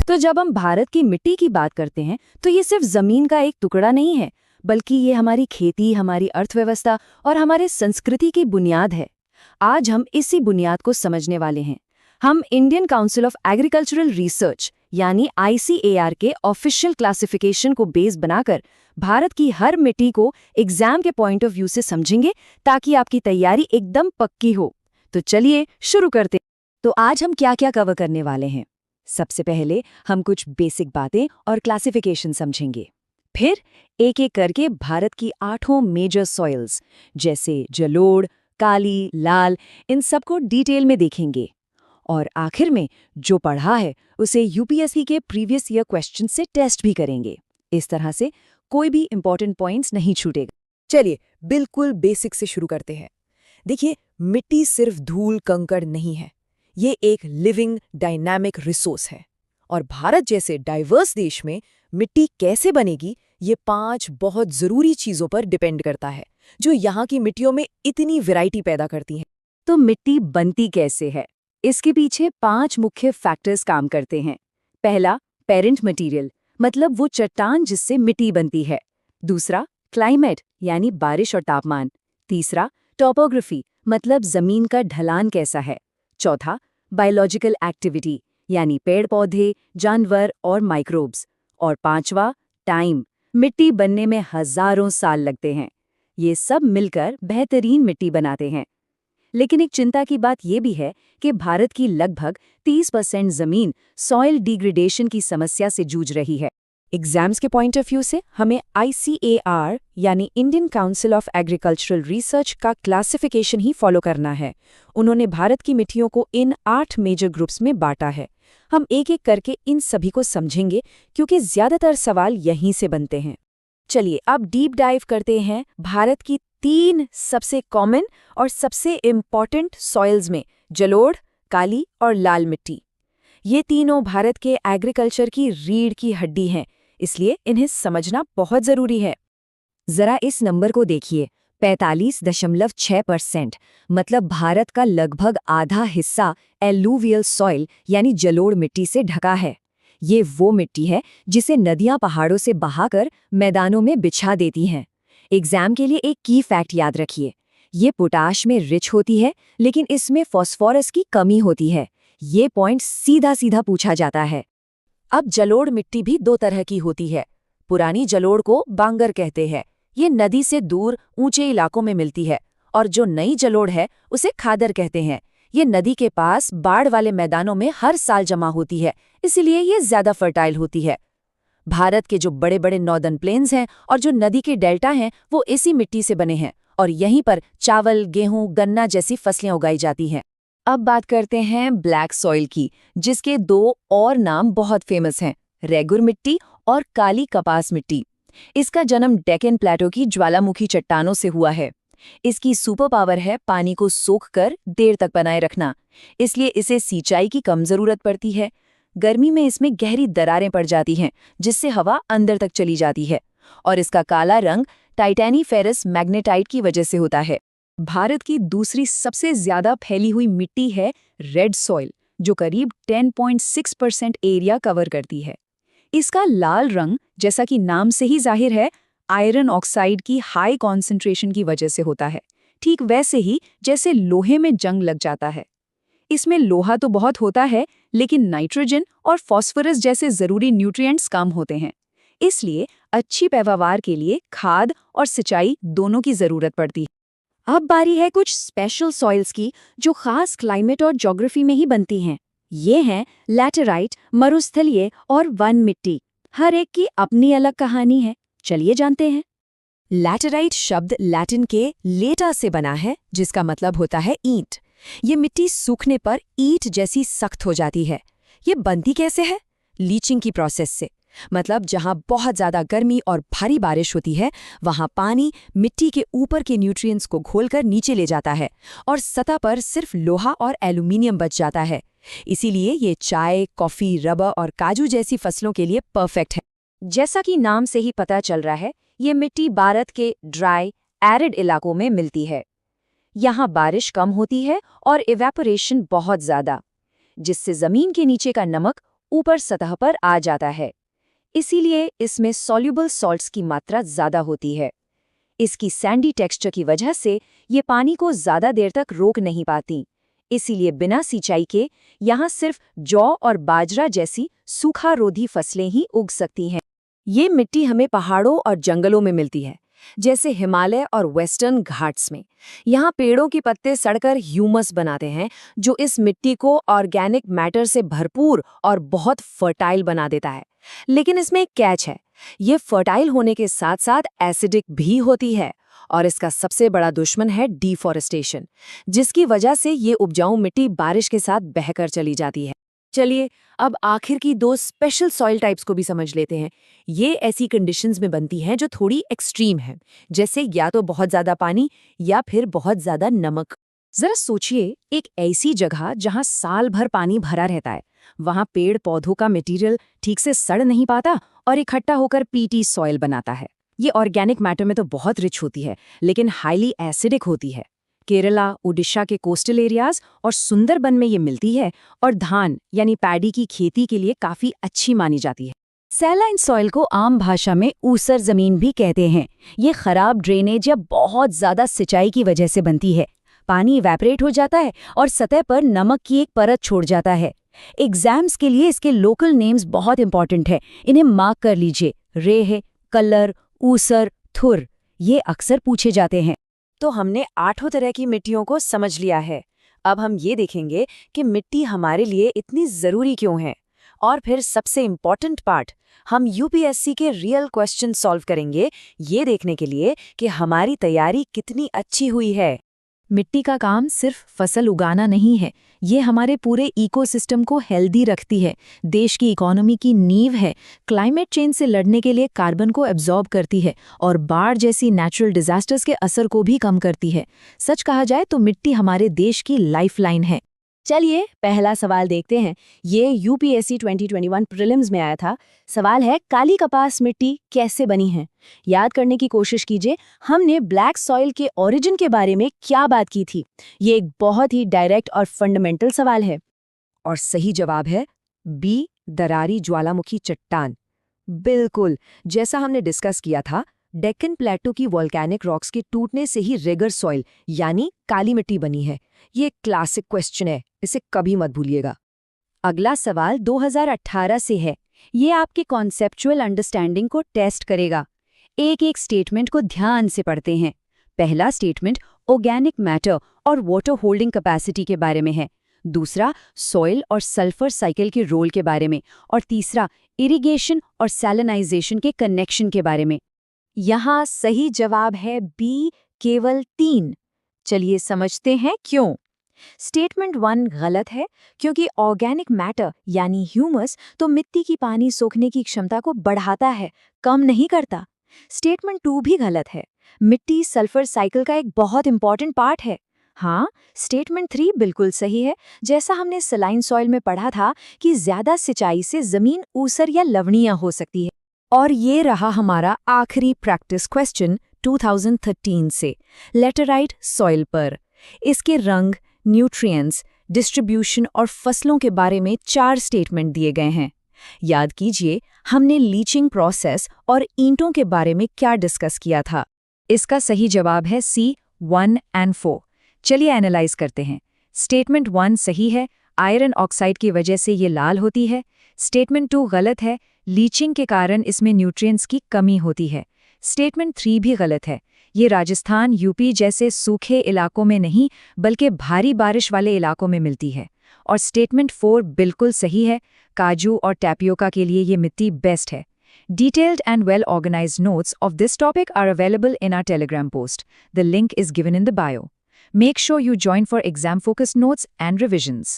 तो जब हम भारत की मिट्टी की बात करते हैं तो ये सिर्फ जमीन का एक टुकड़ा नहीं है, बल्कि ये हमारी खेती, हमारी अर्थव्यवस्था और हमारे संस्कृति की बुनियाद है। आज हम इसी बुनियाद को समझने वाले हैं। हम Indian council of agricultural research यानी ICAR के ऑफिशियल क्लासिफिकेशन को बेस बनाकर भारत की हर मिट्टी को एग्जाम के पॉइंट ऑफ व्यू से समझेंगे, ताकि आपकी तैयारी एकदम पक्की हो। तो चलिए शुरू करते हैं। तो आज हम क्या क्या कवर करने वाले हैं? सबसे पहले हम कुछ बेसिक बातें और क्लासिफिकेशन समझेंगे। फिर एक एक करके भारत की 8 मेजर सॉइल्स जैसे जलोढ़, काली, लाल, इन सबको डिटेल में देखेंगे। और आखिर में जो पढ़ा है उसे UPSC के प्रीवियस ईयर क्वेश्चन से टेस्ट भी करेंगे। इस तरह से कोई भी इंपॉर्टेंट पॉइंट्स नहीं छूटेगा। चलिए बिल्कुल बेसिक से शुरू करते हैं। देखिए, मिट्टी सिर्फ धूल कंकड़ नहीं है, ये एक लिविंग डायनामिक रिसोर्स है। और भारत जैसे डाइवर्स देश में मिट्टी कैसे बनेगी, ये 5 बहुत ज़रूरी चीज़ों पर डिपेंड करता है, जो यहाँ की मिट्टियों में इतनी वैरायटी पैदा करती हैं। तो मिट्टी बनती कैसे है? इसके पीछे 5 मुख्य फैक्टर्स काम करते हैं। पहला, पेरेंट मटेरियल, मतलब वो चट्टान जिससे मिट्टी बनती है। दूसरा, क्लाइमेट यानी बारिश और तापमान। तीसरा, टोपोग्राफी, मतलब जमीन का ढलान कैसा है। चौथा, बायोलॉजिकल एक्टिविटी यानी पेड़ पौधे, जानवर और माइक्रोब्स। और पांचवा, टाइम, मिट्टी बनने में हजारों साल लगते हैं। ये सब मिलकर बेहतरीन मिट्टी बनाते हैं। लेकिन एक चिंता की बात यह भी है कि भारत की लगभग 30% जमीन सॉइल डिग्रेडेशन की समस्या से जूझ रही है। एग्जाम्स के पॉइंट ऑफ व्यू से हमें ICAR यानी Indian council of agricultural research का क्लासिफिकेशन ही फॉलो करना है। उन्होंने भारत की मिट्टियों को इन 8 मेजर ग्रुप्स में बांटा है। हम एक एक करके इन सभी को समझेंगे, क्योंकि ज्यादातर सवाल यहीं से बनते हैं। चलिए अब डीप डाइव करते हैं भारत की 3 सबसे कॉमन और सबसे इम्पॉर्टेंट सॉइल्स में, जलोढ़, काली और लाल मिट्टी। ये तीनों भारत के एग्रीकल्चर की रीढ़ की हड्डी हैं, इसलिए इन्हें समझना बहुत जरूरी है। जरा इस नंबर को देखिए, 45.6%, मतलब भारत का लगभग आधा हिस्सा एलुवियल सॉइल यानी जलोढ़ मिट्टी से ढका है। ये वो मिट्टी है जिसे नदियां पहाड़ों से बहाकर मैदानों में बिछा देती हैं। एग्जाम के लिए एक की फैक्ट याद रखिए, ये पोटाश में रिच होती है, लेकिन इसमें फॉस्फोरस की कमी होती है। ये पॉइंट सीधा सीधा पूछा जाता है। अब जलोढ़ मिट्टी भी 2 तरह की होती है। पुरानी जलोढ़ को बांगर कहते हैं, ये नदी से दूर ऊंचे इलाकों में मिलती है। और जो नई जलोढ़ है उसे खादर कहते हैं। ये नदी के पास बाढ़ वाले मैदानों में हर साल जमा होती है, इसीलिए ये ज्यादा फर्टाइल होती है। भारत के जो बड़े बड़े नॉर्दर्न प्लेन्स हैं और जो नदी के डेल्टा हैं, वो इसी मिट्टी से बने हैं, और यहीं पर चावल, गेहूं, गन्ना जैसी फसलें उगाई जाती हैं। अब बात करते हैं ब्लैक सॉइल की, जिसके 2 और नाम बहुत फेमस हैं, रेगुर मिट्टी और काली कपास मिट्टी। इसका जन्म डेक्कन प्लेटो की ज्वालामुखी चट्टानों से हुआ है। इसकी सुपर पावर है पानी को सोख कर देर तक बनाए रखना, इसलिए इसे सिंचाई की कम जरूरत पड़ती है। गर्मी में इसमें गहरी दरारें पड़ जाती हैं, जिससे हवा अंदर तक चली जाती है। और इसका काला रंग टाइटेनीफेरस मैग्नेटाइट की वजह से होता है। भारत की दूसरी सबसे ज्यादा फैली हुई मिट्टी है रेड सॉइल, जो करीब 10.6% एरिया कवर करती है। इसका लाल रंग, जैसा कि नाम से ही जाहिर है, आयरन ऑक्साइड की हाई कॉन्सेंट्रेशन की वजह से होता है, ठीक वैसे ही जैसे लोहे में जंग लग जाता है। इसमें लोहा तो बहुत होता है, लेकिन नाइट्रोजन और फास्फोरस जैसे जरूरी न्यूट्रिएंट्स कम होते हैं। इसलिए अच्छी पैदावार के लिए खाद और सिंचाई दोनों की जरूरत पड़ती है। अब बारी है कुछ स्पेशल सॉइल्स की, जो खास क्लाइमेट और ज्योग्राफी में ही बनती हैं। ये हैं लैटेराइट, मरुस्थलीय और वन मिट्टी। हर एक की अपनी अलग कहानी है, चलिए जानते हैं। लैटेराइट शब्द लैटिन के लेटा से बना है, जिसका मतलब होता है ईंट। ये मिट्टी सूखने पर ईंट जैसी सख्त हो जाती है। ये बनती कैसे है? लीचिंग की प्रोसेस से। मतलब जहां बहुत ज्यादा गर्मी और भारी बारिश होती है, वहां पानी मिट्टी के ऊपर के न्यूट्रिएंट्स को घोलकर नीचे ले जाता है और सतह पर सिर्फ लोहा और एल्यूमिनियम बच जाता है। इसीलिए ये चाय, कॉफी, रबर और काजू जैसी फसलों के लिए परफेक्ट है। जैसा कि नाम से ही पता चल रहा है, ये मिट्टी भारत के ड्राई, एरिड इलाकों में मिलती है। यहाँ बारिश कम होती है और इवेपोरेशन बहुत ज्यादा, जिससे जमीन के नीचे का नमक ऊपर सतह पर आ जाता है। इसीलिए इसमें सॉल्युबल सॉल्ट्स की मात्रा ज़्यादा होती है। इसकी सैंडी टेक्सचर की वजह से ये पानी को ज़्यादा देर तक रोक नहीं पाती। इसीलिए बिना सिंचाई के यहाँ सिर्फ जौ और बाजरा जैसी सूखारोधी फसलें ही उग सकती हैं। ये मिट्टी हमें पहाड़ों और जंगलों में मिलती है, जैसे हिमालय और वेस्टर्न घाट्स में। यहाँ पेड़ों के पत्ते सड़कर ह्यूमस बनाते हैं, जो इस मिट्टी को ऑर्गेनिक मैटर से भरपूर और बहुत फर्टाइल बना देता है। लेकिन इसमें एक कैच है, ये फर्टाइल होने के साथ साथ एसिडिक भी होती है, और इसका सबसे बड़ा दुश्मन है डिफॉरेस्टेशन, जिसकी वजह से ये उपजाऊ मिट्टी बारिश के साथ बहकर चली जाती है। चलिए अब आखिर की दो स्पेशल सॉइल टाइप्स को भी समझ लेते हैं। ये ऐसी कंडीशंस में बनती हैं जो थोड़ी एक्सट्रीम है, जैसे या तो बहुत ज्यादा पानी या फिर बहुत ज्यादा नमक। जरा सोचिए, एक ऐसी जगह जहां साल भर पानी भरा रहता है, वहां पेड़ पौधों का मटेरियल ठीक से सड़ नहीं पाता और इकट्ठा होकर पीटी सॉइल बनाता है। ये ऑर्गेनिक मैटर में तो बहुत रिच होती है, लेकिन हाईली एसिडिक होती है। केरला, ओडिशा के कोस्टल एरियाज और सुंदरबन में ये मिलती है और धान यानी पैडी की खेती के लिए काफी अच्छी मानी जाती है। सैलाइन सॉइल को आम भाषा में ऊसर जमीन भी कहते हैं। ये खराब ड्रेनेज या बहुत ज्यादा सिंचाई की वजह से बनती है। पानी इवेपोरेट हो जाता है और सतह पर नमक की एक परत छोड़ जाता है। एग्जाम्स के लिए इसके लोकल नेम्स बहुत इंपॉर्टेंट है, इन्हें मार्क कर लीजिए। रेह, कल्लर, ऊसर, थुर, ये अक्सर पूछे जाते हैं। तो हमने 8 तरह की मिट्टियों को समझ लिया है। अब हम ये देखेंगे कि मिट्टी हमारे लिए इतनी ज़रूरी क्यों है। और फिर सबसे इम्पॉर्टेंट पार्ट, हम यूपीएससी के रियल क्वेश्चन सॉल्व करेंगे, ये देखने के लिए कि हमारी तैयारी कितनी अच्छी हुई है। मिट्टी का काम सिर्फ फसल उगाना नहीं है, ये हमारे पूरे इकोसिस्टम को हेल्दी रखती है, देश की इकोनॉमी की नींव है, क्लाइमेट चेंज से लड़ने के लिए कार्बन को एब्जॉर्ब करती है और बाढ़ जैसी नेचुरल डिजास्टर्स के असर को भी कम करती है। सच कहा जाए तो मिट्टी हमारे देश की लाइफलाइन है। चलिए पहला सवाल देखते हैं। ये यूपीएससी 2021 प्रीलिम्स में आया था। सवाल है, काली कपास मिट्टी कैसे बनी है? याद करने की कोशिश कीजिए, हमने ब्लैक सॉइल के ओरिजिन के बारे में क्या बात की थी। ये एक बहुत ही डायरेक्ट और फंडामेंटल सवाल है। और सही जवाब है बी, दरारी ज्वालामुखी चट्टान। बिल्कुल, जैसा हमने डिस्कस किया था, डेक्कन प्लेटो की वोल्केनिक रॉक्स के टूटने से ही रेगर सॉइल यानी काली मिट्टी बनी है। ये क्लासिक क्वेश्चन है, इसे कभी मत भूलिएगा। अगला सवाल 2018 से है। ये आपके कॉन्सेप्चुअल अंडरस्टैंडिंग को टेस्ट करेगा। एक एक स्टेटमेंट को ध्यान से पढ़ते हैं। पहला स्टेटमेंट ऑर्गेनिक मैटर और वाटर होल्डिंग कैपेसिटी के बारे में है। दूसरा सॉइल और सल्फर साइकिल के रोल के बारे में, और तीसरा इरिगेशन और सैलिनाइजेशन के कनेक्शन के बारे में। यहाँ सही जवाब है बी, केवल 3। चलिए समझते हैं क्यों। स्टेटमेंट 1 गलत है, क्योंकि ऑर्गेनिक मैटर यानी ह्यूमस तो मिट्टी की पानी सोखने की क्षमता को बढ़ाता है, कम नहीं करता। स्टेटमेंट 2 भी गलत है, मिट्टी सल्फर साइकिल का एक बहुत इंपॉर्टेंट पार्ट है। हाँ, स्टेटमेंट 3 बिल्कुल सही है, जैसा हमने सलाइन सॉइल में पढ़ा था कि ज्यादा सिंचाई से जमीन ऊसर या लवणीय हो सकती है। और ये रहा हमारा आखिरी प्रैक्टिस क्वेश्चन 2013 से, लेटराइट सॉइल पर। इसके रंग, न्यूट्रिएंट्स, डिस्ट्रीब्यूशन और फसलों के बारे में 4 स्टेटमेंट दिए गए हैं। याद कीजिए, हमने लीचिंग प्रोसेस और ईंटों के बारे में क्या डिस्कस किया था। इसका सही जवाब है सी, 1 और 4। चलिए एनालाइज करते हैं। स्टेटमेंट 1 सही है, आयरन ऑक्साइड की वजह से ये लाल होती है। स्टेटमेंट 2 गलत है, लीचिंग के कारण इसमें न्यूट्रिएंट्स की कमी होती है। स्टेटमेंट 3 भी गलत है, ये राजस्थान, यूपी जैसे सूखे इलाकों में नहीं बल्कि भारी बारिश वाले इलाकों में मिलती है। और स्टेटमेंट 4 बिल्कुल सही है, काजू और टैपियोका के लिए ये मिट्टी बेस्ट है। Detailed and well-organized notes of this topic are available in our Telegram post. The link is given in the bio. Make sure you join for exam-focused notes and revisions.